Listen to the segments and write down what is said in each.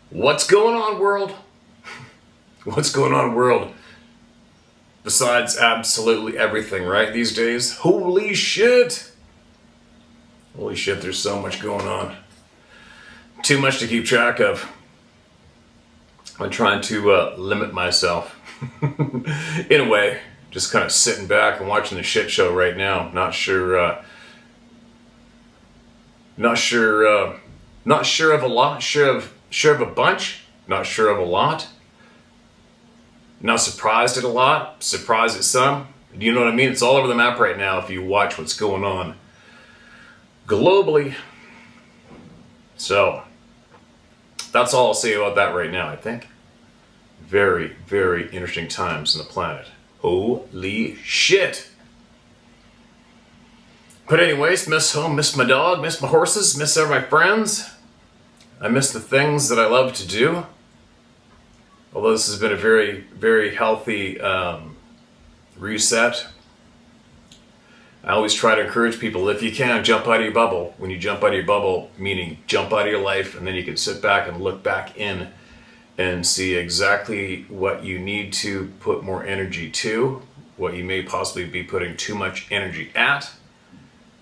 What's going on, world? What's going on, world? Besides absolutely everything, right, these days? Holy shit! Holy shit, there's so much going on. Too much to keep track of. I'm trying to limit myself. In a way, just kind of sitting back and watching the shit show right now. Not sure of a lot. Sure of a bunch. Not sure of a lot. Not surprised at a lot. Surprised at some. Do you know what I mean? It's all over the map right now if you watch what's going on globally. So that's all I'll say about that right now, I think. Very, very interesting times on the planet. Holy shit! But anyways, miss home, miss my dog, miss my horses, miss all my friends. I miss the things that I love to do. Although this has been a very, very healthy reset. I always try to encourage people, if you can, jump out of your bubble. When you jump out of your bubble, meaning jump out of your life, and then you can sit back and look back in and see exactly what you need to put more energy to, what you may possibly be putting too much energy at,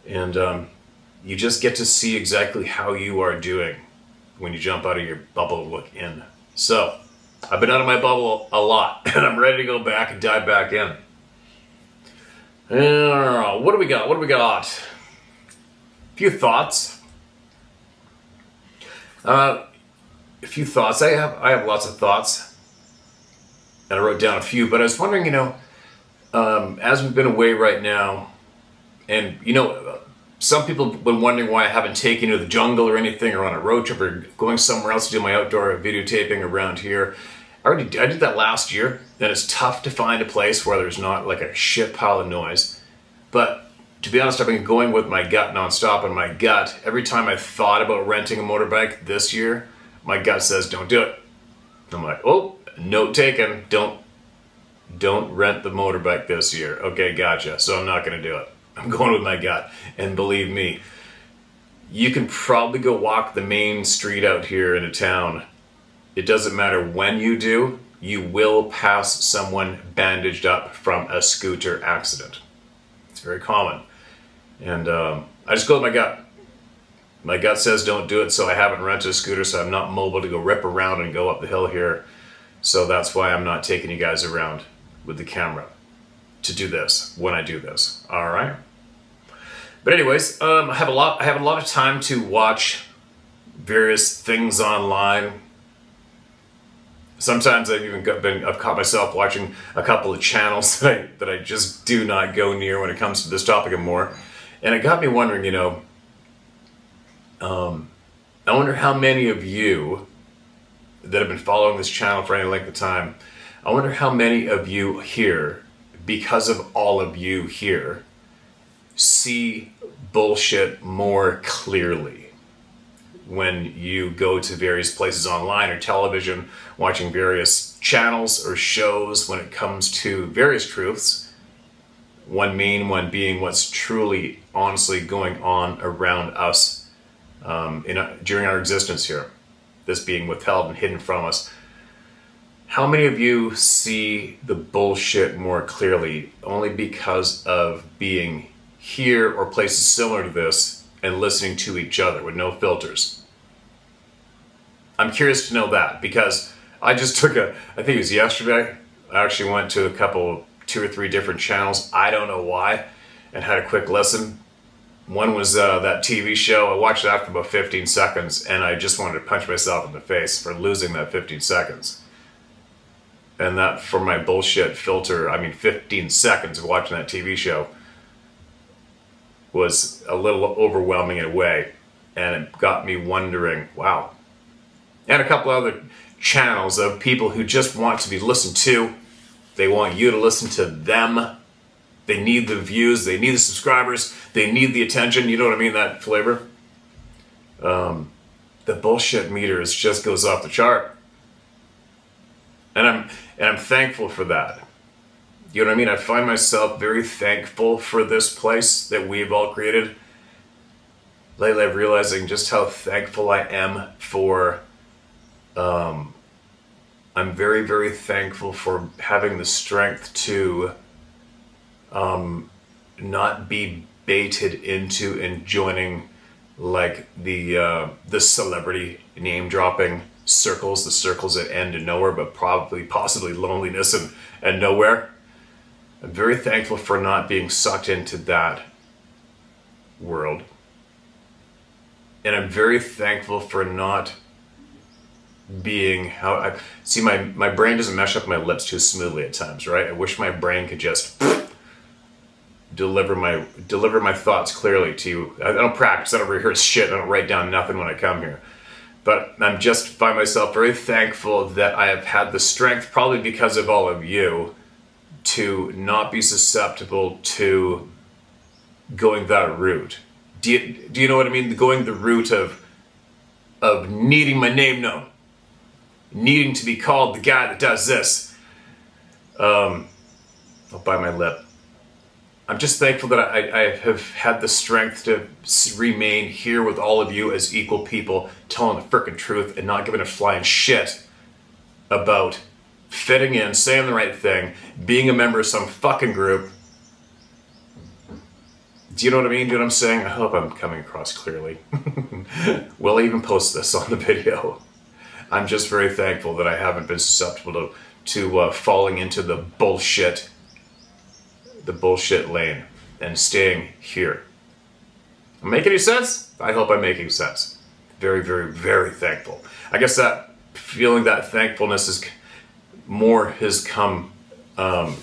and you just get to see exactly how you are doing when you jump out of your bubble and look in. So, I've been out of my bubble a lot, and I'm ready to go back and dive back in. What do we got? A few thoughts. I have lots of thoughts, and I wrote down a few. But I was wondering, as we've been away right now, and some people have been wondering why I haven't taken you to the jungle or anything, or on a road trip, or going somewhere else to do my outdoor videotaping around here. I did that last year, and it's tough to find a place where there's not like a shit pile of noise. But to be honest, I've been going with my gut nonstop, and my gut, every time I thought about renting a motorbike this year, my gut says don't do it. I'm like, oh, note taken, don't rent the motorbike this year. Okay, gotcha. So I'm not gonna do it. I'm going with my gut. And believe me, you can probably go walk the main street out here in a town. It doesn't matter when you do, you will pass someone bandaged up from a scooter accident. It's very common. And I just go with my gut. My gut says don't do it, so I haven't rented a scooter, so I'm not mobile to go rip around and go up the hill here. So that's why I'm not taking you guys around with the camera to do this when I do this. All right. But anyways, I have a lot of time to watch various things online. Sometimes I've caught myself watching a couple of channels that I just do not go near when it comes to this topic and more. And it got me wondering, I wonder how many of you that have been following this channel for any length of time, I wonder how many of you here, because of all of you here, see bullshit more clearly when you go to various places online or television, watching various channels or shows when it comes to various truths. One main one being what's truly, honestly going on around us during our existence here. This being withheld and hidden from us. How many of you see the bullshit more clearly only because of being here or places similar to this and listening to each other with no filters? I'm curious to know that, because I just took I think it was yesterday, I actually went to two or three different channels, I don't know why, and had a quick listen. One was that TV show. I watched that for about 15 seconds, and I just wanted to punch myself in the face for losing that 15 seconds. And that, for my bullshit filter, 15 seconds of watching that TV show was a little overwhelming in a way, and it got me wondering, wow. And a couple other channels of people who just want to be listened to. They want you to listen to them. They need the views, they need the subscribers, they need the attention, you know what I mean, that flavor. The bullshit meter just goes off the chart. And I'm thankful for that. You know what I mean? I find myself very thankful for this place that we've all created. Lately I'm realizing just how thankful I am for I'm very, very thankful for having the strength to not be baited into and joining like the celebrity name dropping circles, the circles that end in nowhere, but possibly loneliness and nowhere. I'm very thankful for not being sucked into that world. And I'm very thankful for not being how I see my brain doesn't mesh up my lips too smoothly at times, right? I wish my brain could just deliver my thoughts clearly to you. I don't practice, I don't rehearse shit, I don't write down nothing when I come here. But I'm just find myself very thankful that I have had the strength, probably because of all of you, to not be susceptible to going that route. Do you know what I mean? Going the route of needing my name known, needing to be called the guy that does this. I'll bite my lip. I'm just thankful that I have had the strength to remain here with all of you as equal people, telling the frickin' truth and not giving a flying shit about fitting in, saying the right thing, being a member of some fucking group. Do you know what I mean? Do you know what I'm saying? I hope I'm coming across clearly. Will I even post this on the video? I'm just very thankful that I haven't been susceptible to falling into the bullshit lane and staying here. Am I making any sense? I hope I'm making sense. Very, very, very thankful. I guess that feeling, that thankfulness has come on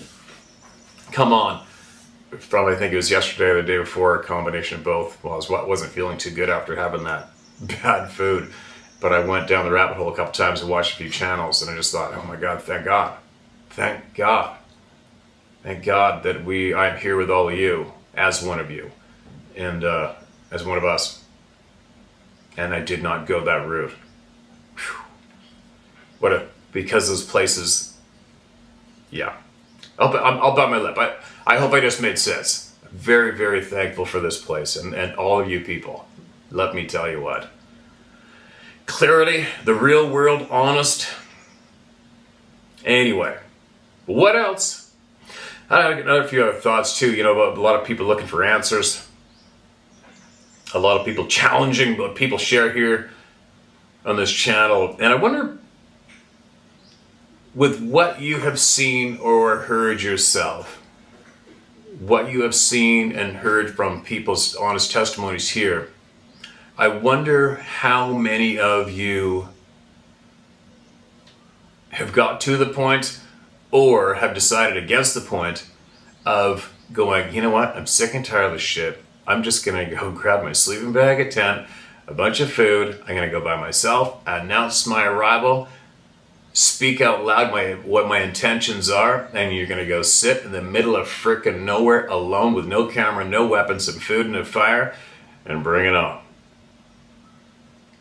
from, I think it was yesterday or the day before, a combination of both. Well, I wasn't feeling too good after having that bad food, but I went down the rabbit hole a couple times and watched a few channels, and I just thought, oh my God, thank God. Thank God. Thank God that I'm here with all of you, as one of you, and as one of us. And I did not go that route. Whew. Because those places, yeah. I'll bite my lip. I hope I just made sense. Very, very thankful for this place and all of you people. Let me tell you what. Clarity, the real world, honest. Anyway, what else? I had another few other thoughts too, about a lot of people looking for answers. A lot of people challenging what people share here on this channel. And I wonder, with what you have seen or heard yourself, what you have seen and heard from people's honest testimonies here, I wonder how many of you have got to the point or have decided against the point of going, you know what, I'm sick and tired of this shit. I'm just going to go grab my sleeping bag, a tent, a bunch of food. I'm going to go by myself, announce my arrival, speak out loud what my intentions are, and you're going to go sit in the middle of frickin' nowhere alone with no camera, no weapons, some food and a fire, and bring it on.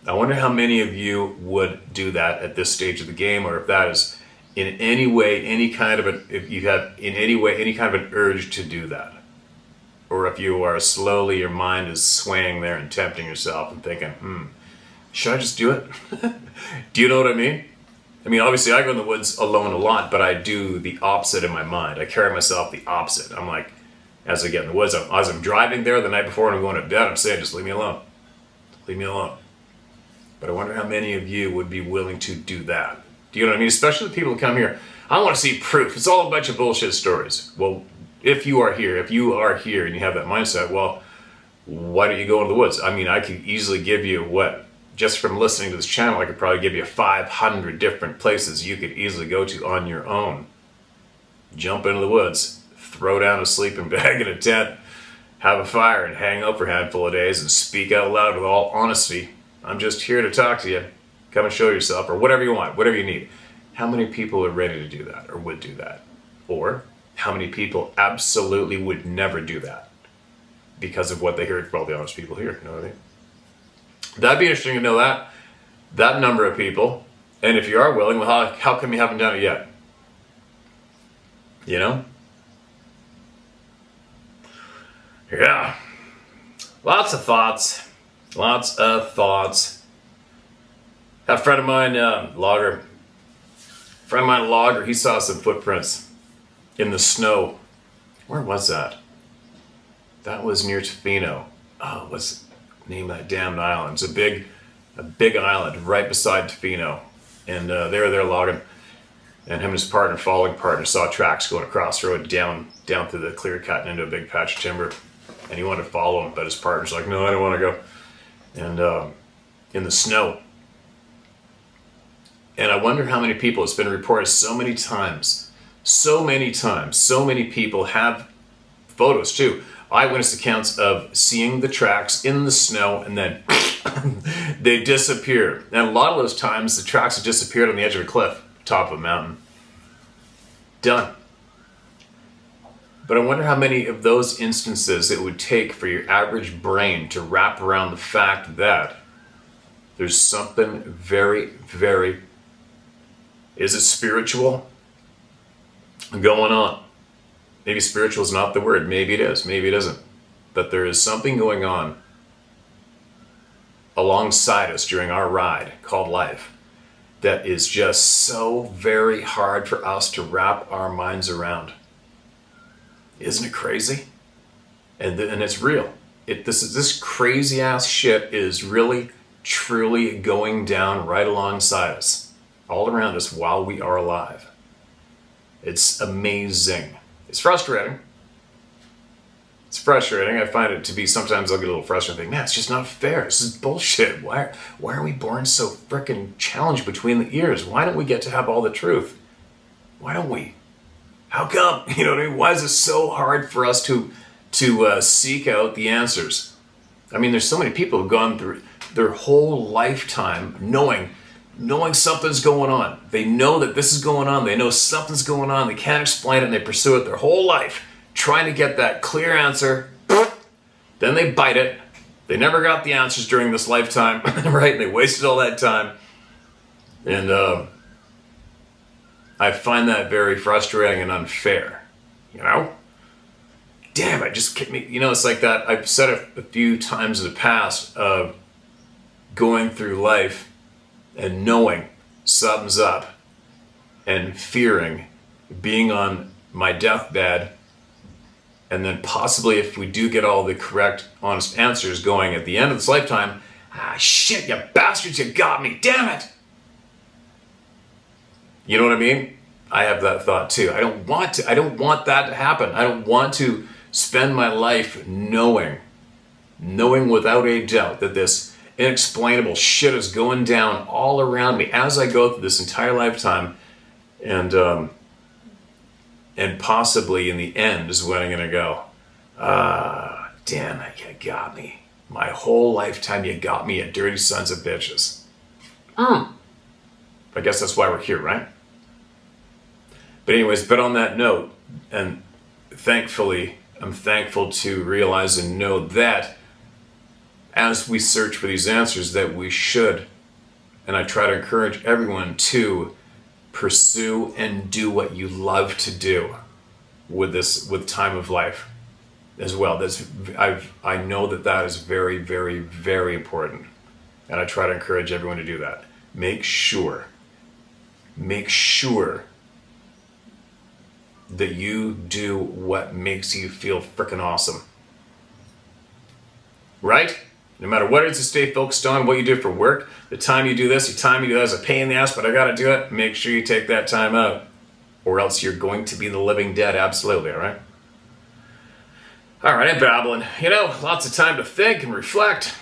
I wonder how many of you would do that at this stage of the game, or if that is in any way, if you have in any way, any kind of an urge to do that. Or if you are slowly, your mind is swaying there and tempting yourself and thinking, should I just do it? Do you know what I mean? I mean, obviously I go in the woods alone a lot, but I do the opposite in my mind. I carry myself the opposite. I'm like, as I get in the woods, as I'm driving there the night before and I'm going to bed, I'm saying, just leave me alone. Leave me alone. But I wonder how many of you would be willing to do that. Do you know what I mean? Especially the people who come here. I want to see proof. It's all a bunch of bullshit stories. Well, if you are here and you have that mindset, well, why don't you go into the woods? I mean, I could easily give you just from listening to this channel, I could probably give you 500 different places you could easily go to on your own. Jump into the woods, throw down a sleeping bag in a tent, have a fire, and hang out for a handful of days and speak out loud with all honesty. I'm just here to talk to you. Come and show yourself, or whatever you want, whatever you need. How many people are ready to do that, or would do that? Or how many people absolutely would never do that because of what they heard from all the honest people here? You know what I mean? That'd be interesting to know that number of people. And if you are willing, well, how come you haven't done it yet? You know? Yeah. Lots of thoughts. A friend of mine, logger, he saw some footprints in the snow. Where was that? That was near Tofino. Oh, what's the name of that damned island? It's a big island right beside Tofino. And they were there logging. And him and his following partner, saw tracks going across the road down through the clear cut and into a big patch of timber. And he wanted to follow him, but his partner's like, no, I don't want to go. And in the snow. And I wonder how many people, it's been reported so many times, so many people have photos too, eyewitness accounts of seeing the tracks in the snow and then they disappear. And a lot of those times the tracks have disappeared on the edge of a cliff, top of a mountain. Done. But I wonder how many of those instances it would take for your average brain to wrap around the fact that there's something very, very, is it spiritual, going on? Maybe spiritual is not the word. Maybe it is. Maybe it isn't. But there is something going on alongside us during our ride called life that is just so very hard for us to wrap our minds around. Isn't it crazy? And it's real. This crazy ass shit is really, truly going down right alongside us, all around us while we are alive. It's amazing. It's frustrating. I find it to be, sometimes I'll get a little frustrated and think, man, it's just not fair. This is bullshit. Why are we born so frickin' challenged between the ears? Why don't we get to have all the truth? Why don't we? How come? You know what I mean? Why is it so hard for us to seek out the answers? I mean, there's so many people who've gone through their whole lifetime knowing something's going on. They know that this is going on. They know something's going on. They can't explain it, and they pursue it their whole life, trying to get that clear answer. Then they bite it. They never got the answers during this lifetime, right? They wasted all that time. And I find that very frustrating and unfair, you know? Damn, it's like that. I've said it a few times in the past of going through life and knowing something's up and fearing being on my deathbed, and then possibly if we do get all the correct, honest answers going at the end of this lifetime, shit, you bastards, you got me, damn it. You know what I mean? I have that thought too. I don't want that to happen. I don't want to spend my life knowing without a doubt that this inexplainable shit is going down all around me as I go through this entire lifetime, and possibly in the end is when I'm gonna go, damn it, you got me. My whole lifetime you got me, you dirty sons of bitches. I guess that's why we're here, right? But anyways, on that note, and thankfully, I'm thankful to realize and know that as we search for these answers that we should, and I try to encourage everyone to pursue and do what you love to do with time of life as well. I know that is very, very, very important, and I try to encourage everyone to do that. Make sure that you do what makes you feel freaking awesome. Right? No matter what it is to stay focused on, what you do for work, the time you do this, the time you do that is a pain in the ass, but I gotta do it. Make sure you take that time out, or else you're going to be the living dead, absolutely, alright? Alright, I'm babbling. Lots of time to think and reflect.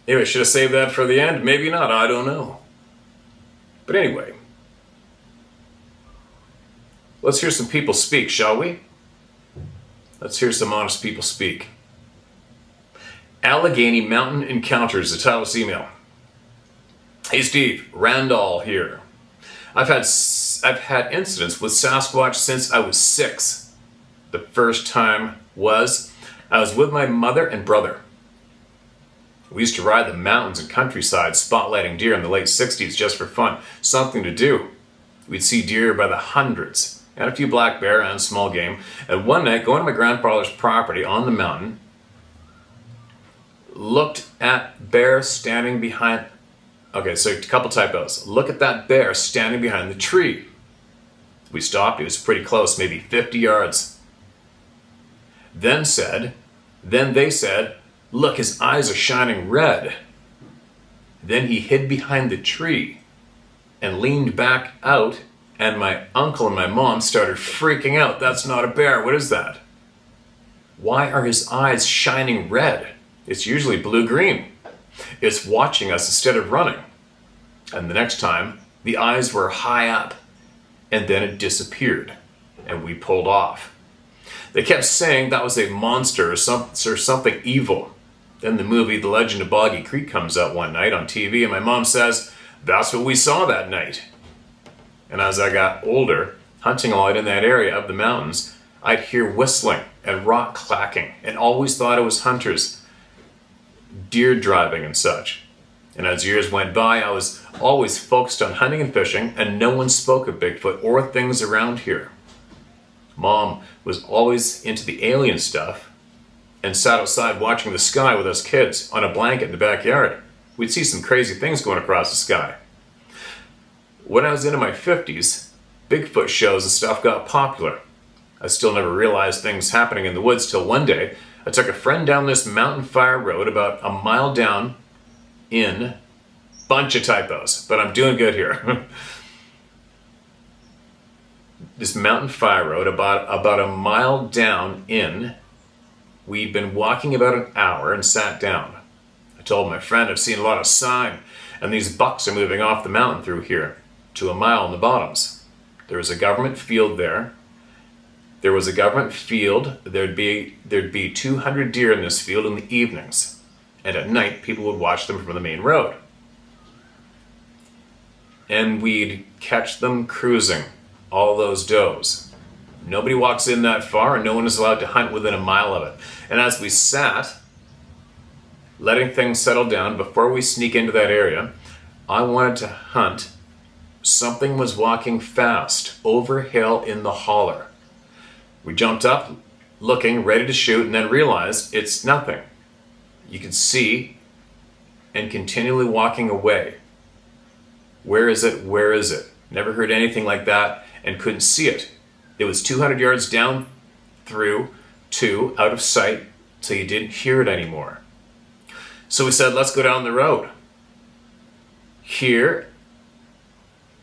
Maybe I should have saved that for the end. Maybe not, I don't know. But anyway, let's hear some people speak, shall we? Let's hear some honest people speak. Allegheny Mountain Encounters, the title of this email. Hey Steve, Randall here. I've had incidents with Sasquatch since I was 6. The first time I was with my mother and brother. We used to ride the mountains and countryside spotlighting deer in the late 60s just for fun, something to do. We'd see deer by the hundreds, and a few black bear and small game. And one night, going to my grandfather's property on the mountain, looked at bear standing behind Okay, so a couple typos. Look at that bear standing behind the tree. We stopped. It was pretty close, maybe 50 yards. Then they said, look, his eyes are shining red. Then he hid behind the tree and leaned back out, and my uncle and my mom started freaking out. That's not a bear. What is that? Why are his eyes shining red? It's usually blue-green. It's watching us instead of running. And the next time, the eyes were high up, and then it disappeared, and we pulled off. They kept saying that was a monster or something evil. Then the movie The Legend of Boggy Creek comes out one night on TV, and my mom says, that's what we saw that night. And as I got older, hunting a lot in that area of the mountains, I'd hear whistling and rock clacking, and always thought it was hunters, deer driving and such. And as years went by, I was always focused on hunting and fishing, and no one spoke of Bigfoot or things around here. Mom was always into the alien stuff and sat outside watching the sky with us kids on a blanket in the backyard. We'd see some crazy things going across the sky. When I was into my 50s, Bigfoot shows and stuff got popular. I still never realized things happening in the woods till one day I took a friend down this mountain fire road about a mile down in, bunch of typos, but I'm doing good here. This mountain fire road about a mile down in, we'd been walking about an hour and sat down. I told my friend I've seen a lot of sign, and these bucks are moving off the mountain through here to a mile in the bottoms. There was a government field there. There was a government field. There'd be 200 deer in this field in the evenings, and at night people would watch them from the main road. And we'd catch them cruising, all those does. Nobody walks in that far, and no one is allowed to hunt within a mile of it. And as we sat, letting things settle down before we sneak into that area, I wanted to hunt. Something was walking fast over hill in the holler. We jumped up, looking, ready to shoot, and then realized it's nothing. You could see, and continually walking away. Where is it? Where is it? Never heard anything like that and couldn't see it. It was 200 yards down through to out of sight, so you didn't hear it anymore. So we said, let's go down the road. Here,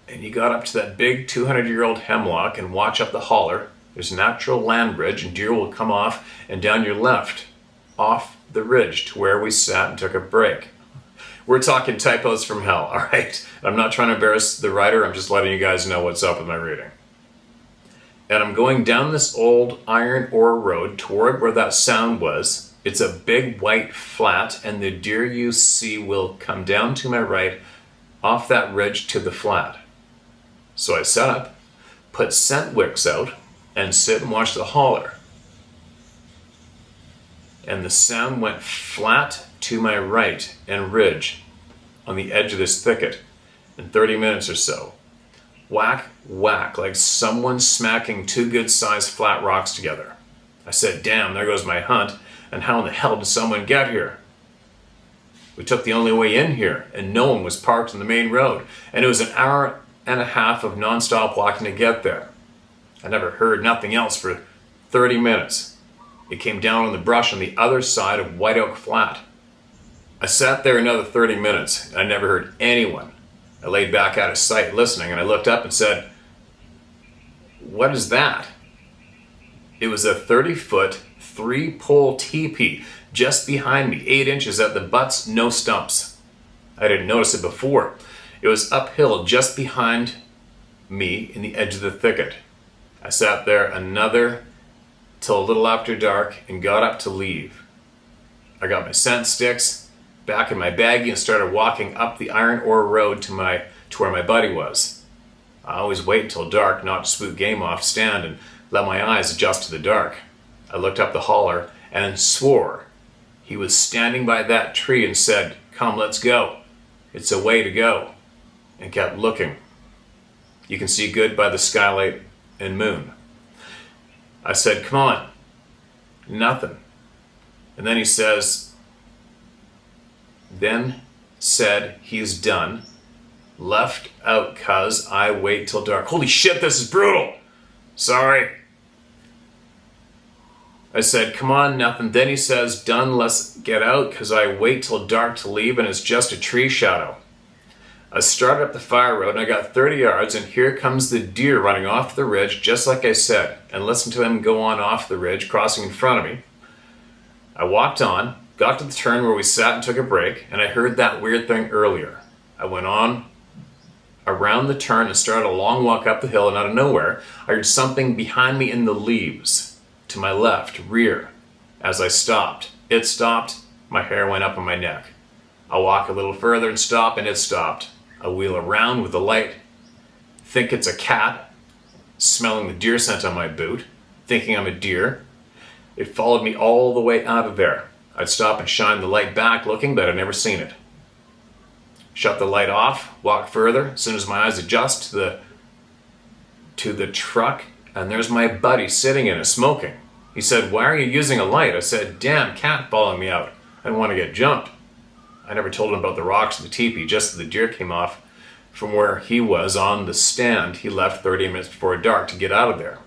and you got up to that big 200-year-old hemlock and watch up the holler. There's a natural land bridge, and deer will come off and down your left, off the ridge to where we sat and took a break. We're talking typos from hell, all right? I'm not trying to embarrass the writer. I'm just letting you guys know what's up with my reading. And I'm going down this old iron ore road toward where that sound was. It's a big white flat, and the deer you see will come down to my right off that ridge to the flat. So I set up, put scent wicks out, and sit and watch the holler. And the sound went flat to my right and ridge on the edge of this thicket in 30 minutes or so. Whack, whack, like someone smacking two good-sized flat rocks together. I said, damn, there goes my hunt, and how in the hell did someone get here? We took the only way in here, and no one was parked on the main road, and it was an hour and a half of non-stop walking to get there. I never heard nothing else for 30 minutes. It came down on the brush on the other side of White Oak Flat. I sat there another 30 minutes, and I never heard anyone. I laid back out of sight listening, and I looked up and said, what is that? It was a 30-foot, 3-pole teepee just behind me, 8 inches at the butts, no stumps. I didn't notice it before. It was uphill just behind me in the edge of the thicket. I sat there another till a little after dark and got up to leave. I got my scent sticks back in my baggie and started walking up the iron ore road to where my buddy was. I always wait until dark not to spook game off stand and let my eyes adjust to the dark. I looked up the holler and swore he was standing by that tree and said, come, let's go. It's a way to go. And kept looking. You can see good by the skylight and moon. I said, come on. Nothing. And then he says, then said he's done. Left out 'cause I wait till dark. Holy shit, this is brutal. Sorry. I said, come on, nothing. Then he says, done, let's get out 'cause I wait till dark to leave and it's just a tree shadow. I started up the fire road and I got 30 yards and here comes the deer running off the ridge just like I said, and listened to them go on off the ridge, crossing in front of me. I walked on, got to the turn where we sat and took a break, and I heard that weird thing earlier. I went on around the turn and started a long walk up the hill, and out of nowhere, I heard something behind me in the leaves, to my left, rear. As I stopped, it stopped, my hair went up on my neck. I walk a little further and stop, and it stopped. I wheel around with the light, think it's a cat, smelling the deer scent on my boot, thinking I'm a deer. It followed me all the way out of there. I'd stop and shine the light back looking, but I'd never seen it. Shut the light off, walk further. As soon as my eyes adjust to the truck, and there's my buddy sitting in it smoking. He said, why are you using a light? I said, damn cat following me out. I didn't want to get jumped. I never told him about the rocks and the teepee, just that the deer came off from where he was on the stand. He left 30 minutes before dark to get out of there.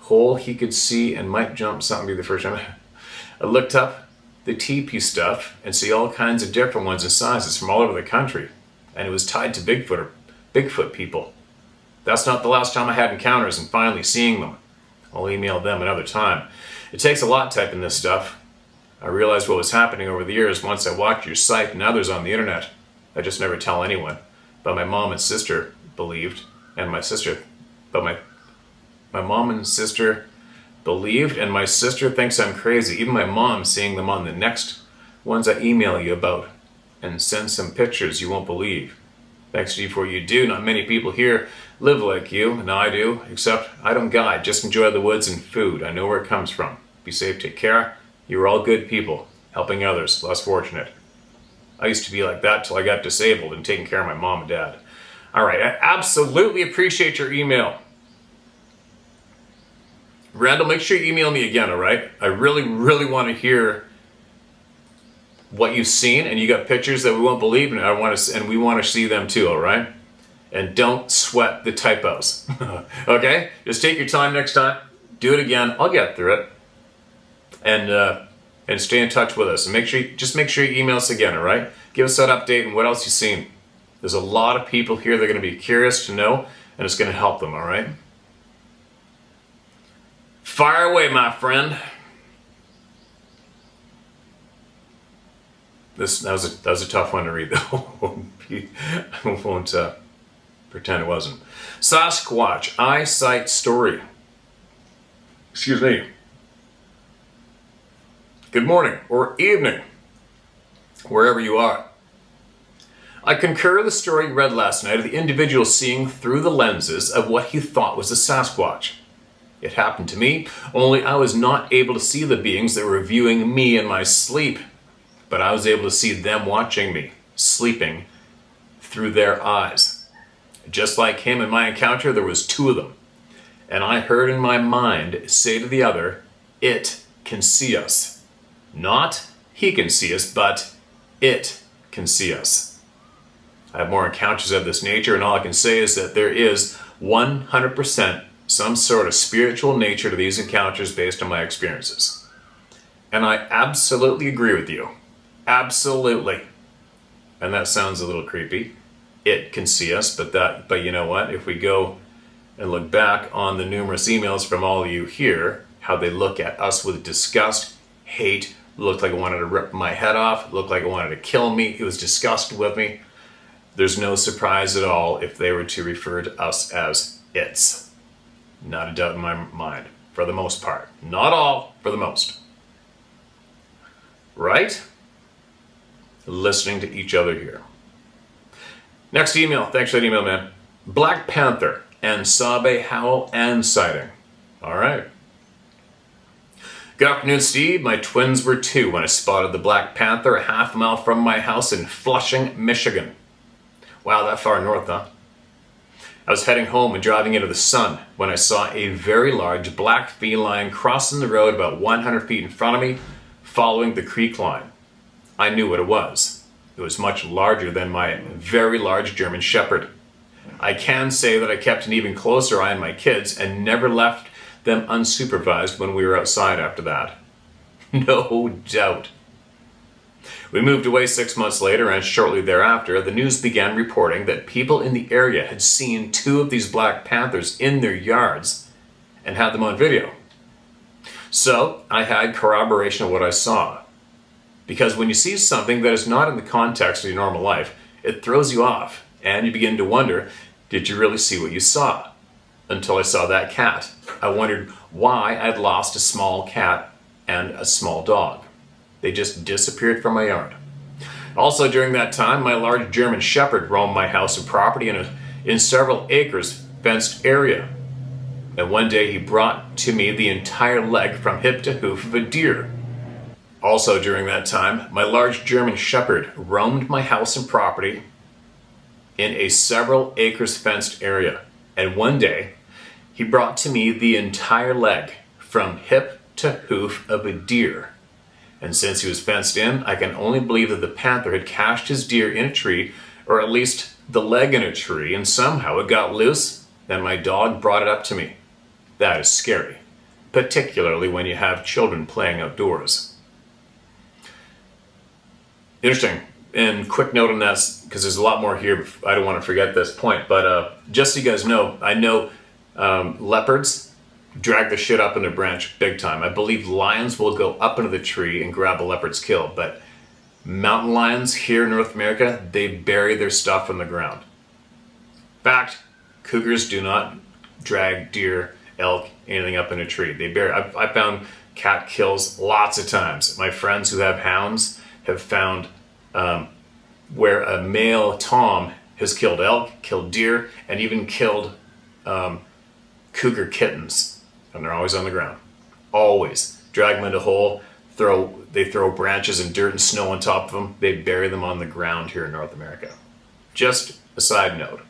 Hole he could see and might jump something be the first time. I looked up the teepee stuff and see all kinds of different ones and sizes from all over the country. And it was tied to Bigfoot people. That's not the last time I had encounters and finally seeing them. I'll email them another time. It takes a lot typing this stuff. I realized what was happening over the years once I watched your site and others on the internet. I just never tell anyone. But my mom and sister believed, and my sister, but my mom and sister believed, and my sister thinks I'm crazy. Even my mom seeing them on the next ones I email you about and send some pictures you won't believe. Thanks to you for what you do. Not many people here live like you, and I do, except I don't guide, just enjoy the woods and food. I know where it comes from. Be safe, take care. You were all good people, helping others, less fortunate. I used to be like that till I got disabled and taking care of my mom and dad. All right, I absolutely appreciate your email. Randall, make sure you email me again, all right? I really, really want to hear what you've seen, and you got pictures that we won't believe, and we want to see them too, all right? And don't sweat the typos, okay? Just take your time next time. Do it again. I'll get through it. And stay in touch with us. And make sure you email us again, all right? Give us that update and what else you've seen. There's a lot of people here that are going to be curious to know, and it's going to help them, all right? Fire away, my friend. That was a tough one to read, though. I won't pretend it wasn't. Sasquatch, eyesight story. Excuse me. Good morning or evening, wherever you are. I concur the story read last night of the individual seeing through the lenses of what he thought was a Sasquatch. It happened to me, only I was not able to see the beings that were viewing me in my sleep, but I was able to see them watching me, sleeping through their eyes. Just like him in my encounter, there was two of them, and I heard in my mind say to the other, it can see us. Not he can see us, but it can see us. I have more encounters of this nature, and all I can say is that there is 100% some sort of spiritual nature to these encounters based on my experiences. And I absolutely agree with you. Absolutely. And that sounds a little creepy. It can see us, but you know what? If we go and look back on the numerous emails from all of you here, how they look at us with disgust, hate, looked like it wanted to rip my head off, looked like it wanted to kill me, it was disgusted with me. There's no surprise at all if they were to refer to us as its. Not a doubt in my mind, for the most part. Not all, for the most. Right? Listening to each other here. Next email. Thanks for that email, man. Black Panther and Sabe howl and sighting. All right. Good afternoon, Steve. My twins were 2 when I spotted the Black Panther a half mile from my house in Flushing, Michigan. Wow, that far north, huh? I was heading home and driving into the sun when I saw a very large black feline crossing the road about 100 feet in front of me, following the creek line. I knew what it was. It was much larger than my very large German Shepherd. I can say that I kept an even closer eye on my kids and never left them unsupervised when we were outside after that. No doubt. We moved away 6 months later, and shortly thereafter, the news began reporting that people in the area had seen 2 of these black panthers in their yards and had them on video. So I had corroboration of what I saw. Because when you see something that is not in the context of your normal life, it throws you off, and you begin to wonder, did you really see what you saw? Until I saw that cat. I wondered why I'd lost a small cat and a small dog. They just disappeared from my yard. Also during that time, my large German Shepherd roamed my house and property in several acres fenced area. And one day he brought to me the entire leg from hip to hoof of a deer. Also during that time, my large German Shepherd roamed my house and property in a several acres fenced area. And one day, he brought to me the entire leg from hip to hoof of a deer. And since he was fenced in, I can only believe that the panther had cached his deer in a tree, or at least the leg in a tree, and somehow it got loose, and my dog brought it up to me. That is scary, particularly when you have children playing outdoors. Interesting. And quick note on that, because there's a lot more here, I don't want to forget this point, but just so you guys know, I know leopards drag the shit up in a branch big time. I believe lions will go up into the tree and grab a leopard's kill, but mountain lions here in North America, they bury their stuff in the ground. Fact, cougars do not drag deer, elk, anything up in a tree. They bury. I found cat kills lots of times. My friends who have hounds have found where a male tom has killed elk, killed deer, and even killed cougar kittens. And they're always on the ground. Always. Drag them into a hole, they throw branches and dirt and snow on top of them. They bury them on the ground here in North America. Just a side note.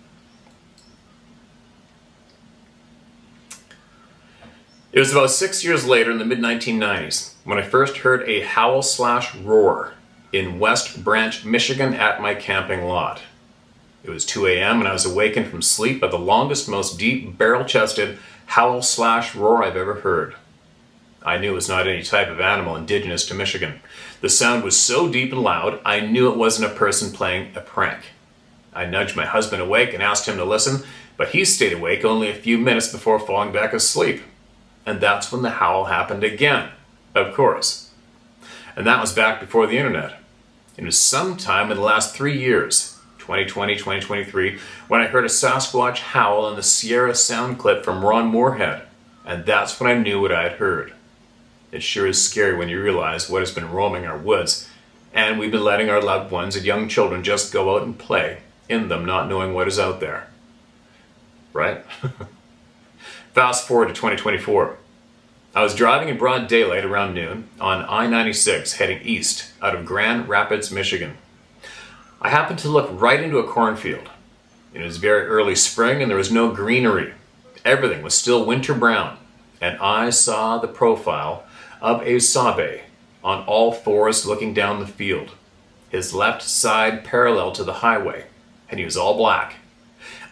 It was about 6 years later in the mid-1990s when I first heard a howl/roar in West Branch, Michigan at my camping lot. It was 2 a.m. and I was awakened from sleep by the longest, most deep, barrel-chested howl/roar I've ever heard. I knew it was not any type of animal indigenous to Michigan. The sound was so deep and loud, I knew it wasn't a person playing a prank. I nudged my husband awake and asked him to listen, but he stayed awake only a few minutes before falling back asleep. And that's when the howl happened again, of course. And that was back before the internet. It was sometime in the last 3 years, 2020, 2023, when I heard a Sasquatch howl on the Sierra sound clip from Ron Moorhead, and that's when I knew what I had heard. It sure is scary when you realize what has been roaming our woods, and we've been letting our loved ones and young children just go out and play in them, not knowing what is out there. Right? Fast forward to 2024. I was driving in broad daylight around noon on I-96 heading east out of Grand Rapids, Michigan. I happened to look right into a cornfield. It was very early spring and there was no greenery. Everything was still winter brown, and I saw the profile of a sabe on all fours looking down the field, his left side parallel to the highway, and he was all black.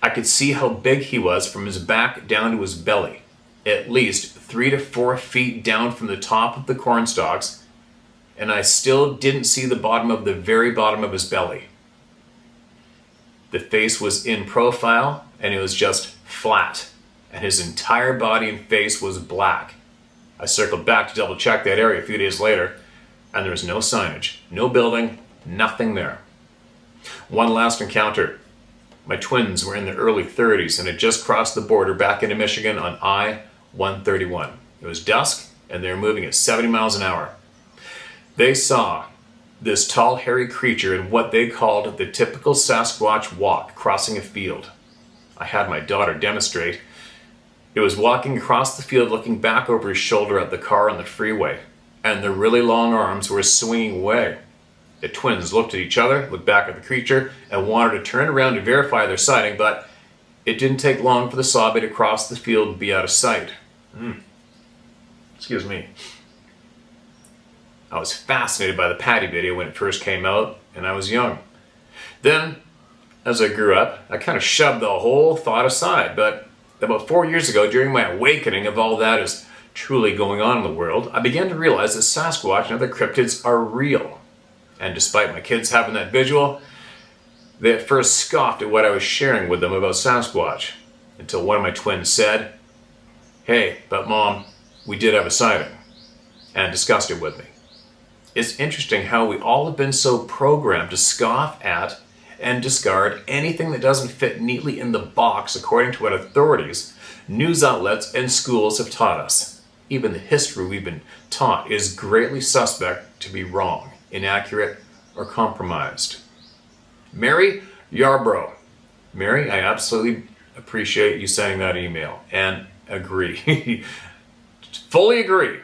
I could see how big he was from his back down to his belly, at least 3 to 4 feet down from the top of the corn stalks, and I still didn't see the bottom of the very bottom of his belly. The face was in profile, and it was just flat, and his entire body and face was black. I circled back to double check that area a few days later, and there was no signage, no building, nothing there. One last encounter. My twins were in their early 30s and had just crossed the border back into Michigan on I-131. It was dusk, and they were moving at 70 miles an hour. They saw this tall, hairy creature in what they called the typical Sasquatch walk, crossing a field. I had my daughter demonstrate. It was walking across the field, looking back over his shoulder at the car on the freeway, and the really long arms were swinging away. The twins looked at each other, looked back at the creature, and wanted to turn around to verify their sighting, but it didn't take long for the sabe to cross the field and be out of sight. Excuse me. I was fascinated by the Patty video when it first came out, and I was young. Then, as I grew up, I kind of shoved the whole thought aside, but about 4 years ago, during my awakening of all that is truly going on in the world, I began to realize that Sasquatch and other cryptids are real. And despite my kids having that visual, they at first scoffed at what I was sharing with them about Sasquatch, until one of my twins said, "Hey, but Mom, we did have a sighting," and discussed it with me. It's interesting how we all have been so programmed to scoff at and discard anything that doesn't fit neatly in the box according to what authorities, news outlets, and schools have taught us. Even the history we've been taught is greatly suspect to be wrong, inaccurate, or compromised. Mary Yarbrough. Mary, I absolutely appreciate you sending that email and agree. Fully agree.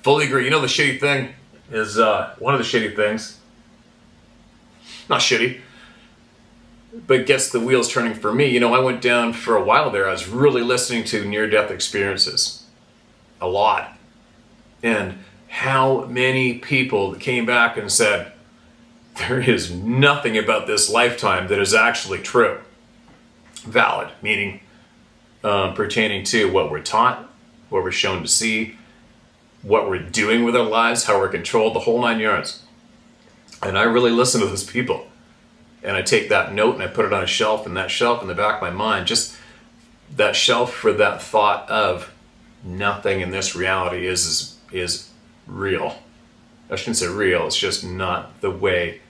Fully agree. You know, the shitty thing is, one of the shitty things, not shitty, but gets the wheels turning for me. You know, I went down for a while there. I was really listening to near-death experiences. A lot. And how many people came back and said, there is nothing about this lifetime that is actually true. Valid, meaning pertaining to what we're taught, what we're shown to see, what we're doing with our lives, how we're controlled, the whole 9 yards. And I really listen to those people. And I take that note and I put it on a shelf, and that shelf in the back of my mind, just that shelf for that thought of nothing in this reality is real. I shouldn't say real, it's just not the way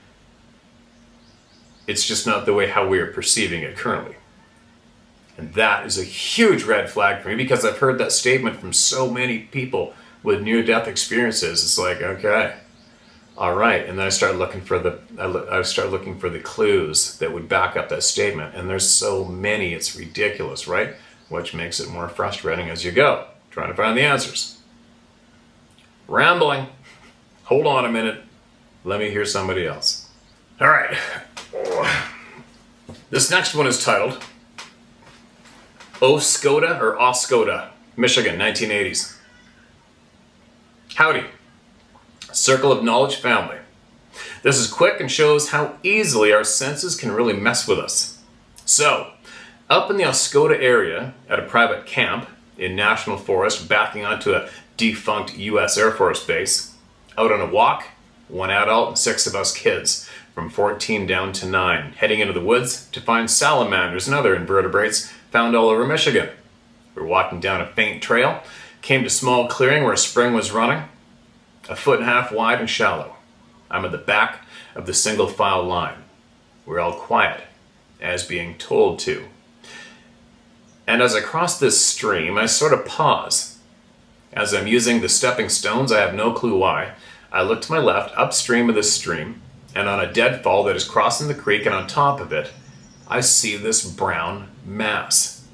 how we are perceiving it currently. And that is a huge red flag for me, because I've heard that statement from so many people with near-death experiences. It's like, okay, all right. And then I start looking for the clues that would back up that statement. And there's so many, it's ridiculous, right? Which makes it more frustrating as you go, trying to find the answers. Rambling. Hold on a minute. Let me hear somebody else. All right. This next one is titled Oscoda, Michigan, 1980s. Howdy. Circle of Knowledge family. This is quick and shows how easily our senses can really mess with us. So, up in the Oscoda area at a private camp in National Forest backing onto a defunct U.S. Air Force base, out on a walk, one adult and 6 of us kids, from 14 down to 9, heading into the woods to find salamanders and other invertebrates found all over Michigan. We were walking down a faint trail, came to a small clearing where a spring was running, 1.5 feet wide and shallow. I'm at the back of the single file line. We're all quiet, as being told to. And as I cross this stream, I sort of pause. As I'm using the stepping stones, I have no clue why, I look to my left, upstream of this stream, and on a deadfall that is crossing the creek, and on top of it, I see this brown mass.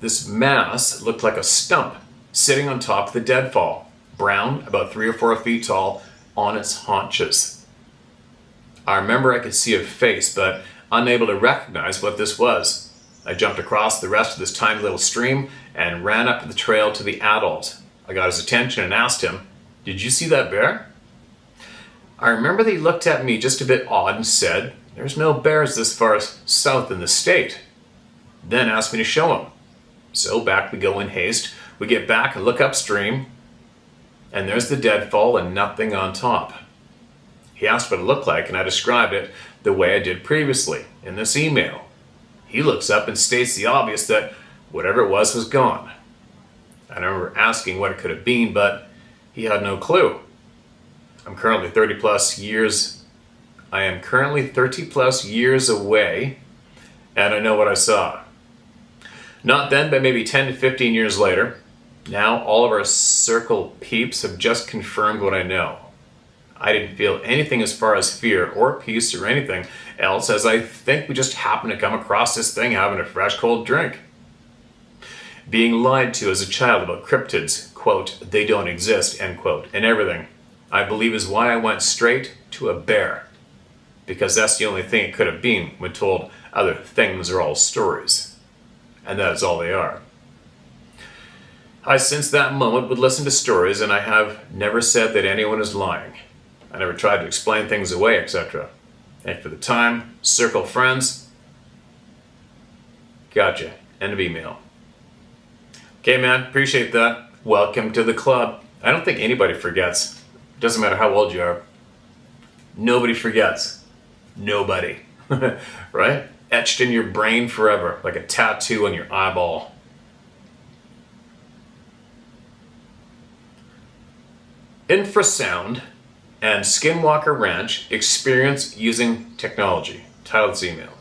This mass looked like a stump sitting on top of the deadfall, brown, about 3 or 4 feet tall, on its haunches. I remember I could see a face, but unable to recognize what this was. I jumped across the rest of this tiny little stream and ran up the trail to the adult. I got his attention and asked him, "Did you see that bear?" I remember that he looked at me just a bit odd and said, "There's no bears this far south in the state." Then asked me to show him. So back we go in haste. We get back and look upstream, and there's the deadfall and nothing on top. He asked what it looked like, and I described it the way I did previously in this email. He looks up and states the obvious, that whatever it was gone. I remember asking what it could have been, but he had no clue. I am currently 30 plus years away, and I know what I saw. Not then, but maybe 10 to 15 years later. Now all of our circle peeps have just confirmed what I know. I didn't feel anything as far as fear or peace or anything else, as I think we just happened to come across this thing having a fresh cold drink. Being lied to as a child about cryptids, quote, "they don't exist," end quote, and everything, I believe is why I went straight to a bear. Because that's the only thing it could have been when told other things are all stories. And that is all they are. I, since that moment, would listen to stories, and I have never said that anyone is lying. I never tried to explain things away, etc. And for the time, circle friends. Gotcha. End of email. Okay, man, appreciate that. Welcome to the club. I don't think anybody forgets. Doesn't matter how old you are. Nobody forgets. Nobody. Right? Etched in your brain forever, like a tattoo on your eyeball. Infrasound and Skinwalker Ranch experience using technology. Title of this email.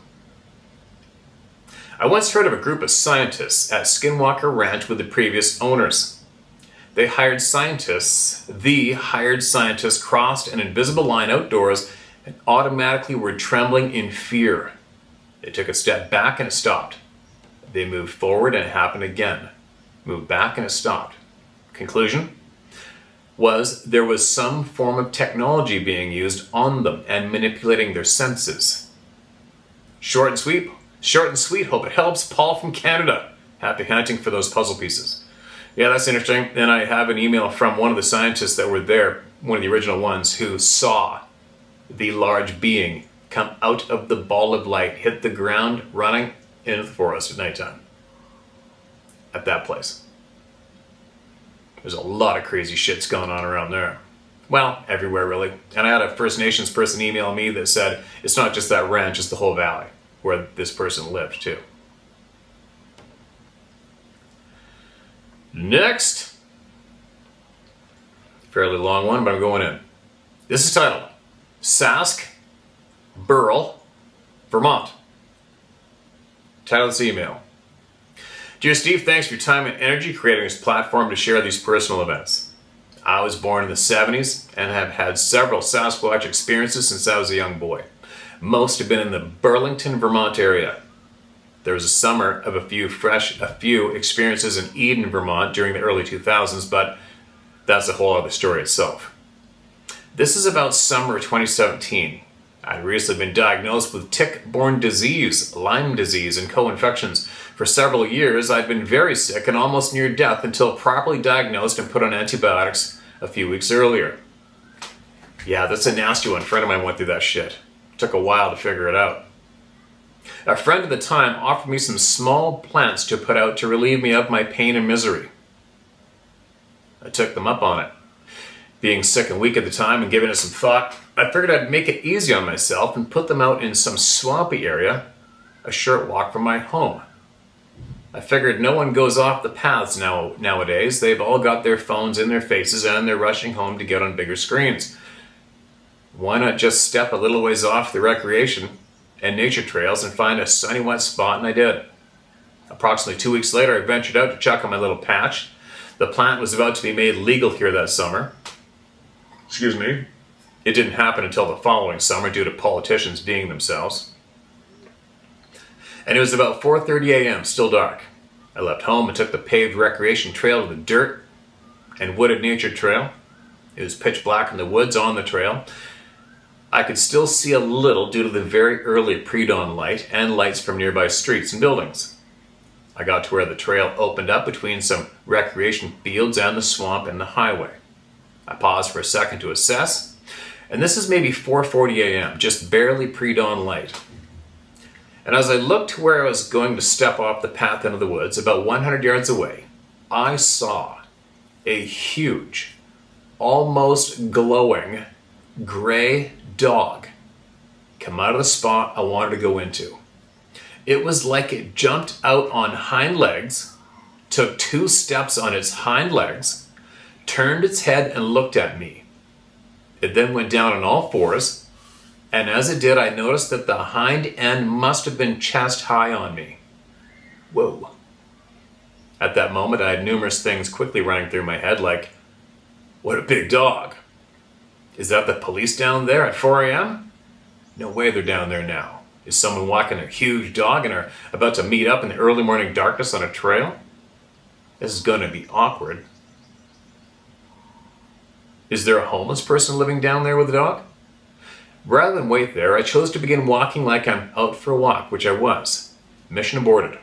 I once heard of a group of scientists at Skinwalker Ranch with the previous owners. The hired scientists crossed an invisible line outdoors and automatically were trembling in fear. They took a step back and it stopped. They moved forward and it happened again. Moved back and it stopped. Conclusion was there was some form of technology being used on them and manipulating their senses. Short and sweet. Hope it helps. Paul from Canada. Happy hunting for those puzzle pieces. Yeah, that's interesting. And I have an email from one of the scientists that were there, one of the original ones, who saw the large being come out of the ball of light, hit the ground, running into the forest at nighttime. At that place. There's a lot of crazy shit's going on around there. Well, everywhere really. And I had a First Nations person email me that said it's not just that ranch, it's the whole valley where this person lived too. Next. Fairly long one, but I'm going in. This is titled Sask, Burl, Vermont. Title of this email. Dear Steve, thanks for your time and energy creating this platform to share these personal events. I was born in the 70s and have had several Sasquatch experiences since I was a young boy. Most have been in the Burlington, Vermont area. There was a summer of a few experiences in Eden, Vermont during the early 2000s, but that's a whole other story itself. This is about summer 2017. I'd recently been diagnosed with tick-borne disease, Lyme disease, and co-infections. For several years, I'd been very sick and almost near death until properly diagnosed and put on antibiotics a few weeks earlier. Yeah, that's a nasty one. A friend of mine went through that shit. Took a while to figure it out. A friend at the time offered me some small plants to put out to relieve me of my pain and misery. I took them up on it. Being sick and weak at the time and giving it some thought, I figured I'd make it easy on myself and put them out in some swampy area, a short walk from my home. I figured no one goes off the paths nowadays. They've all got their phones in their faces and they're rushing home to get on bigger screens. Why not just step a little ways off the recreation and nature trails and find a sunny wet spot, and I did. Approximately 2 weeks later, I ventured out to check on my little patch. The plant was about to be made legal here that summer. Excuse me. It didn't happen until the following summer due to politicians being themselves. And it was about 4:30 a.m., still dark. I left home and took the paved recreation trail to the dirt and wooded nature trail. It was pitch black in the woods on the trail. I could still see a little due to the very early pre-dawn light and lights from nearby streets and buildings. I got to where the trail opened up between some recreation fields and the swamp and the highway. I paused for a second to assess, and this is maybe 4:40 a.m., just barely pre-dawn light. And as I looked to where I was going to step off the path into the woods, about 100 yards away, I saw a huge, almost glowing, gray dog come out of the spot I wanted to go into. It was like it jumped out on hind legs, took 2 steps on its hind legs, turned its head and looked at me. It then went down on all fours, and as it did, I noticed that the hind end must have been chest high on me. Whoa. At that moment, I had numerous things quickly running through my head, like, what a big dog. Is that the police down there at 4 a.m.? No way they're down there now. Is someone walking a huge dog and are about to meet up in the early morning darkness on a trail? This is going to be awkward. Is there a homeless person living down there with a dog? Rather than wait there, I chose to begin walking like I'm out for a walk, which I was. Mission aborted.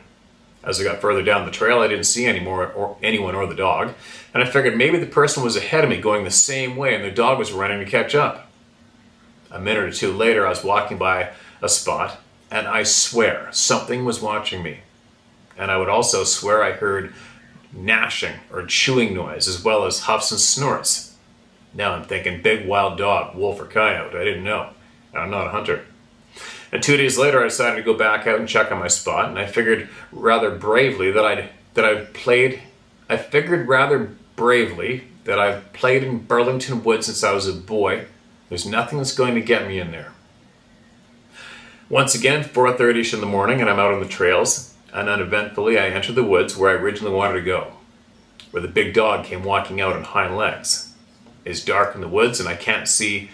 As I got further down the trail, I didn't see anyone or the dog, and I figured maybe the person was ahead of me going the same way and the dog was running to catch up. A minute or two later, I was walking by a spot, and I swear something was watching me. And I would also swear I heard gnashing or chewing noise, as well as huffs and snorts. Now I'm thinking big wild dog, wolf or coyote. I didn't know, and I'm not a hunter. And 2 days later, I decided to go back out and check on my spot, and I figured rather bravely that I've played in Burlington Woods since I was a boy. There's nothing that's going to get me in there. Once again, 4:30ish in the morning, and I'm out on the trails, and uneventfully I entered the woods where I originally wanted to go, where the big dog came walking out on hind legs. It's dark in the woods, and I can see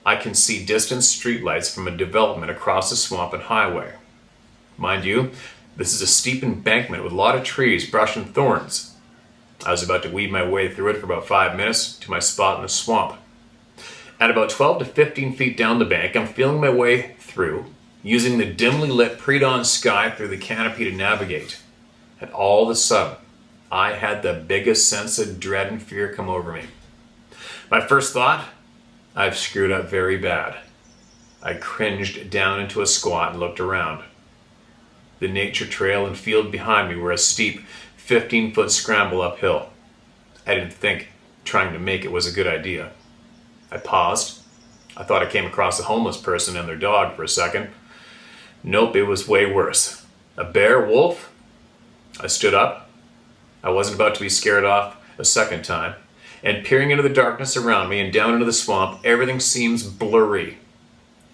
distant streetlights from a development across the swamp and highway. Mind you, this is a steep embankment with a lot of trees, brush, and thorns. I was about to weave my way through it for about 5 minutes to my spot in the swamp. At about 12 to 15 feet down the bank, I'm feeling my way through, using the dimly lit pre-dawn sky through the canopy to navigate. And all of a sudden, I had the biggest sense of dread and fear come over me. My first thought, I've screwed up very bad. I cringed down into a squat and looked around. The nature trail and field behind me were a steep 15-foot scramble uphill. I didn't think trying to make it was a good idea. I paused. I thought I came across a homeless person and their dog for a second. Nope, it was way worse. A bear, wolf? I stood up. I wasn't about to be scared off a second time. And peering into the darkness around me and down into the swamp, everything seems blurry.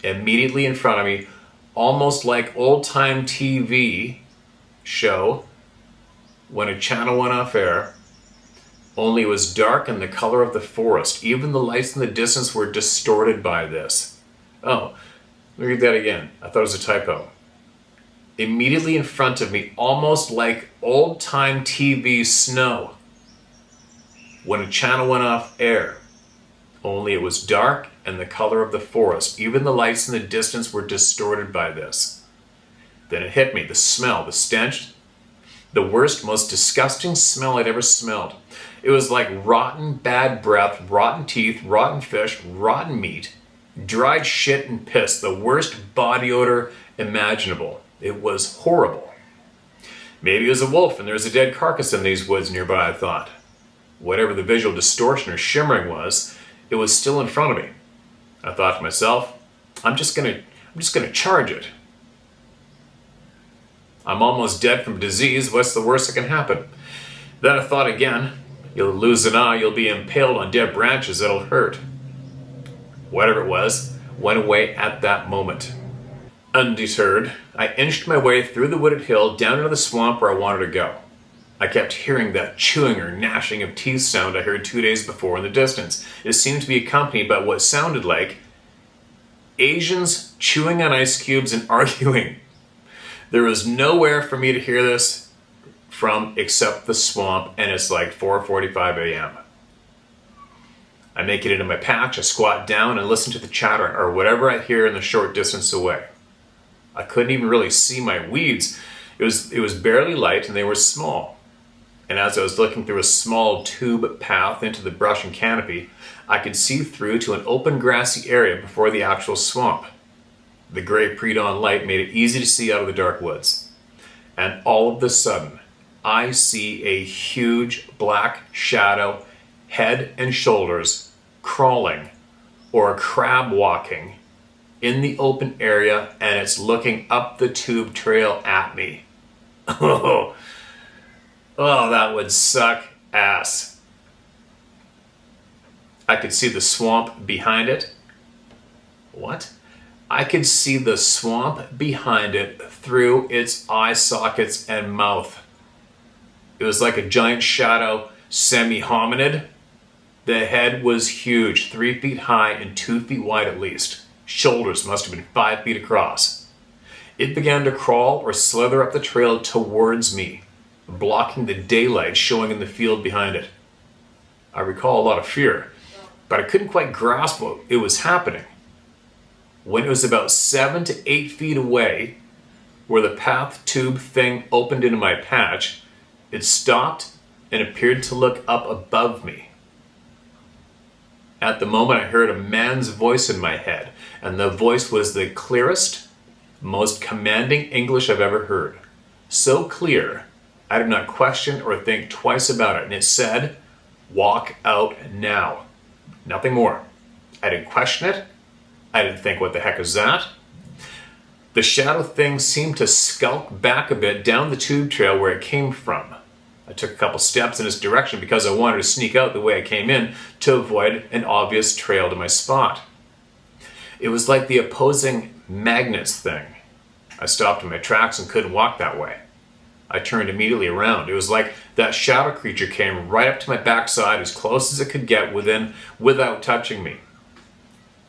Immediately in front of me, almost like old-time TV show, when a channel went off air, only it was dark and the color of the forest. Even the lights in the distance were distorted by this. Oh, let me read that again. I thought it was a typo. Immediately in front of me, almost like old-time TV snow, when a channel went off air, only it was dark and the color of the forest. Even the lights in the distance were distorted by this. Then it hit me, the smell, the stench, the worst, most disgusting smell I'd ever smelled. It was like rotten, bad breath, rotten teeth, rotten fish, rotten meat, dried shit and piss, the worst body odor imaginable. It was horrible. Maybe it was a wolf and there was a dead carcass in these woods nearby, I thought. Whatever the visual distortion or shimmering was, it was still in front of me. I thought to myself, I'm just gonna charge it. I'm almost dead from disease. What's the worst that can happen? Then I thought again, you'll lose an eye, you'll be impaled on dead branches, it'll hurt. Whatever it was, went away at that moment. Undeterred, I inched my way through the wooded hill down into the swamp where I wanted to go. I kept hearing that chewing or gnashing of teeth sound I heard 2 days before in the distance. It seemed to be accompanied by what sounded like Asians chewing on ice cubes and arguing. There was nowhere for me to hear this from except the swamp, and it's like 4:45 a.m. I make it into my patch, I squat down and listen to the chatter or whatever I hear in the short distance away. I couldn't even really see my weeds. It was barely light and they were small. And as I was looking through a small tube path into the brush and canopy, I could see through to an open grassy area before the actual swamp. The gray pre-dawn light made it easy to see out of the dark woods. And all of a sudden, I see a huge black shadow, head and shoulders, crawling or crab walking in the open area, and it's looking up the tube trail at me. Oh, that would suck ass. I could see the swamp behind it. What? I could see the swamp behind it through its eye sockets and mouth. It was like a giant shadow semi-hominid. The head was huge, 3 feet high and 2 feet wide at least. Shoulders must have been 5 feet across. It began to crawl or slither up the trail towards me, blocking the daylight showing in the field behind it. I recall a lot of fear, but I couldn't quite grasp what it was happening. When it was about 7 to 8 feet away, where the path tube thing opened into my patch, it stopped and appeared to look up above me. At the moment, I heard a man's voice in my head, and the voice was the clearest, most commanding English I've ever heard. So clear, I did not question or think twice about it, and it said, "Walk out now." Nothing more. I didn't question it. I didn't think, what the heck is that? The shadow thing seemed to skulk back a bit down the tube trail where it came from. I took a couple steps in its direction because I wanted to sneak out the way I came in to avoid an obvious trail to my spot. It was like the opposing magnets thing. I stopped in my tracks and couldn't walk that way. I turned immediately around. It was like that shadow creature came right up to my backside as close as it could get without touching me.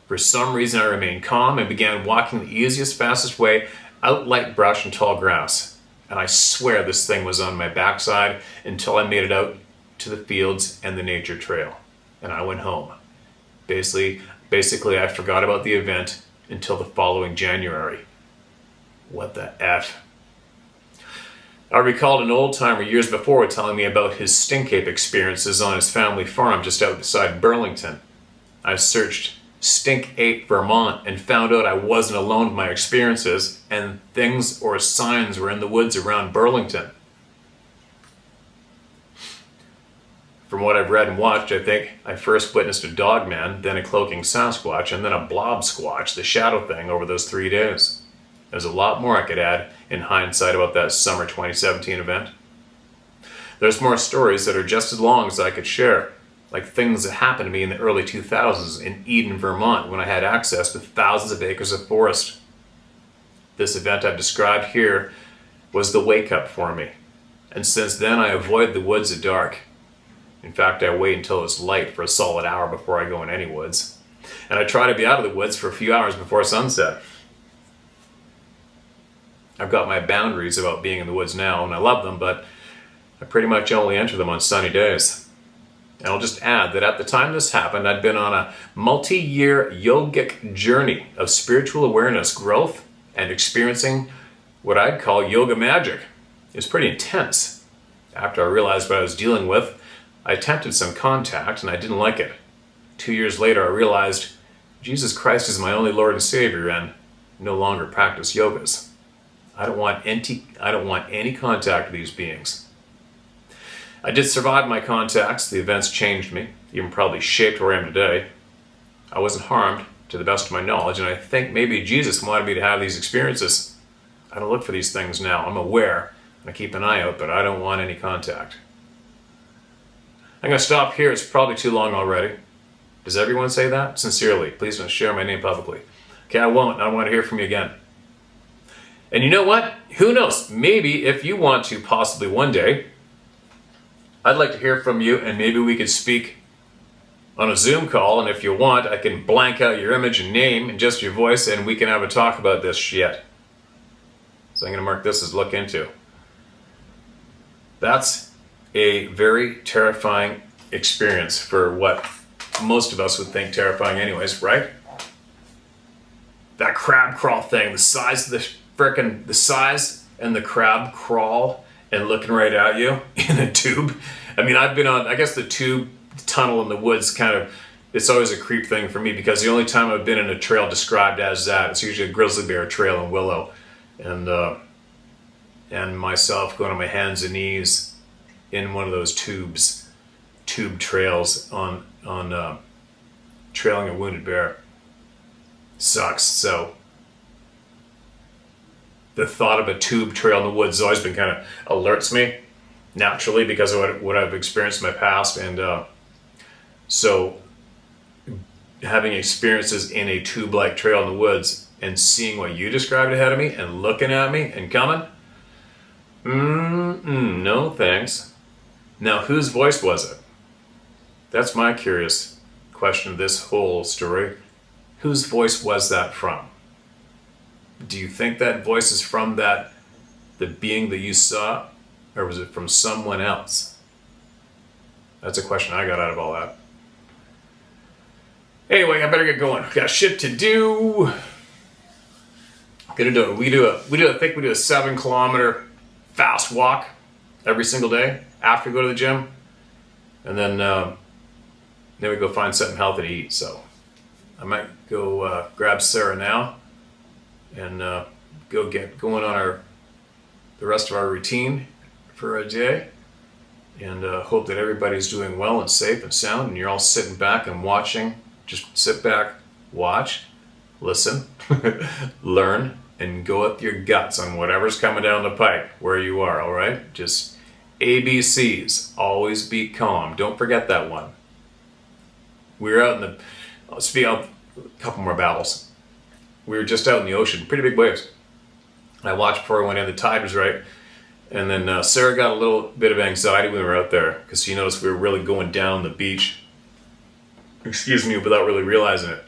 For some reason I remained calm and began walking the easiest, fastest way out light brush and tall grass. And I swear this thing was on my backside until I made it out to the fields and the nature trail. And I went home. Basically I forgot about the event until the following January. What the F? I recalled an old-timer years before telling me about his stink ape experiences on his family farm just outside Burlington. I searched Stink Ape, Vermont, and found out I wasn't alone with my experiences, and things or signs were in the woods around Burlington. From what I've read and watched, I think I first witnessed a dogman, then a cloaking Sasquatch, and then a blob squatch, the shadow thing, over those 3 days. There's a lot more I could add in hindsight about that summer 2017 event. There's more stories that are just as long as I could share, like things that happened to me in the early 2000s in Eden, Vermont, when I had access to thousands of acres of forest. This event I've described here was the wake-up for me, and since then I avoid the woods at dark. In fact, I wait until it's light for a solid hour before I go in any woods, and I try to be out of the woods for a few hours before sunset. I've got my boundaries about being in the woods now, and I love them, but I pretty much only enter them on sunny days. And I'll just add that at the time this happened, I'd been on a multi-year yogic journey of spiritual awareness, growth, and experiencing what I'd call yoga magic. It was pretty intense. After I realized what I was dealing with, I attempted some contact, and I didn't like it. 2 years later, I realized Jesus Christ is my only Lord and Savior, and no longer practice yogas. I don't want any contact with these beings. I did survive my contacts. The events changed me, even probably shaped where I am today. I wasn't harmed, to the best of my knowledge, and I think maybe Jesus wanted me to have these experiences. I don't look for these things now. I'm aware, and I keep an eye out, but I don't want any contact. I'm going to stop here. It's probably too long already. Does everyone say that? Sincerely, please don't share my name publicly. Okay, I won't. I want to hear from you again. And you know what? Who knows? Maybe if you want to, possibly one day, I'd like to hear from you, and maybe we could speak on a Zoom call, and if you want, I can blank out your image and name and just your voice, and we can have a talk about this shit. So I'm going to mark this as look into. That's a very terrifying experience for what most of us would think terrifying anyways, right? That crab crawl thing, the size and the crab crawl and looking right at you in a tube. I mean, I've been on, I guess the tube tunnel in the woods it's always a creep thing for me, because the only time I've been in a trail described as that, it's usually a grizzly bear trail in Willow. And myself going on my hands and knees in one of those tube trails on trailing a wounded bear. Sucks. So the thought of a tube trail in the woods has always been kind of alerts me naturally because of what I've experienced in my past. And so having experiences in a tube-like trail in the woods and seeing what you described ahead of me and looking at me and coming, no thanks. Now, whose voice was it? That's my curious question of this whole story. Whose voice was that from? Do you think that voice is from the being that you saw, or was it from someone else? That's a question I got out of all that. Anyway, I better get going. Got shit to do. Gonna do it. I think we do a 7-kilometer fast walk every single day after we go to the gym, and then we go find something healthy to eat. So I might go grab Sarah now and go get going on the rest of our routine for a day, and hope that everybody's doing well and safe and sound, and you're all sitting back and watching. Just sit back, watch, listen, learn, and go up your guts on whatever's coming down the pipe where you are, all right? Just ABCs, always be calm. Don't forget that one. We were out in a couple more battles. We were just out in the ocean, pretty big waves. I watched before I went in, the tide was right. And then Sarah got a little bit of anxiety when we were out there because she noticed we were really going down the beach, without really realizing it.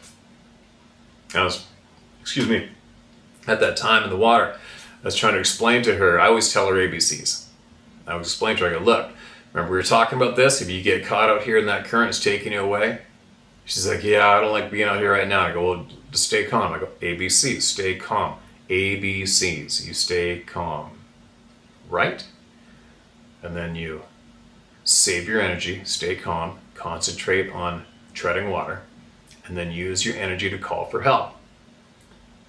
At that time in the water, I was trying to explain to her, I always tell her ABCs. I was explaining to her, I go, look, remember we were talking about this? If you get caught out here in that current, it's taking you away. She's like, yeah, I don't like being out here right now. I go, well, just stay calm. I go, ABCs, stay calm. ABCs, you stay calm. Right? And then you save your energy, stay calm, concentrate on treading water, and then use your energy to call for help.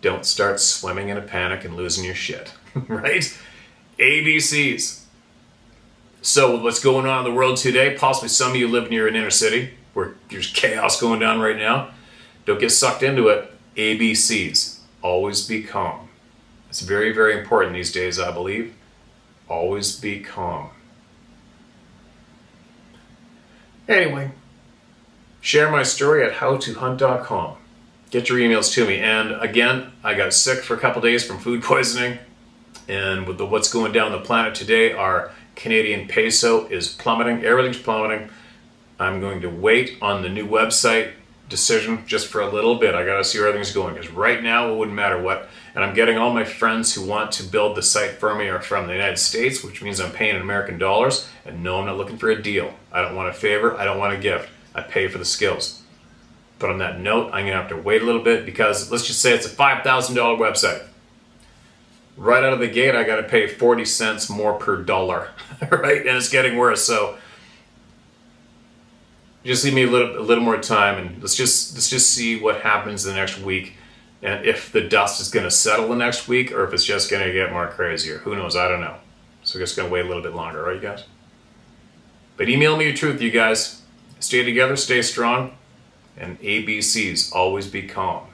Don't start swimming in a panic and losing your shit, right? ABCs. So what's going on in the world today? Possibly some of you live near an inner city where there's chaos going down right now. Don't get sucked into it. ABCs. Always be calm. It's very, very important these days, I believe. Always be calm. Anyway, share my story at howtohunt.com. Get your emails to me. And again, I got sick for a couple days from food poisoning. And with what's going down the planet today, our Canadian peso is plummeting. Everything's plummeting. I'm going to wait on the new website decision just for a little bit. I got to see where everything's going, because right now it wouldn't matter what. And I'm getting all my friends who want to build the site for me are from the United States, which means I'm paying in American dollars. And no, I'm not looking for a deal. I don't want a favor. I don't want a gift. I pay for the skills. But on that note, I'm going to have to wait a little bit, because let's just say it's a $5,000 website. Right out of the gate, I got to pay 40 cents more per dollar, right? And it's getting worse. So just leave me a little more time, and let's just see what happens the next week, and if the dust is going to settle the next week, or if it's just going to get more crazier. Who knows? I don't know. So we're just going to wait a little bit longer, right, you guys? But email me your truth, you guys. Stay together, stay strong, and ABCs, always be calm.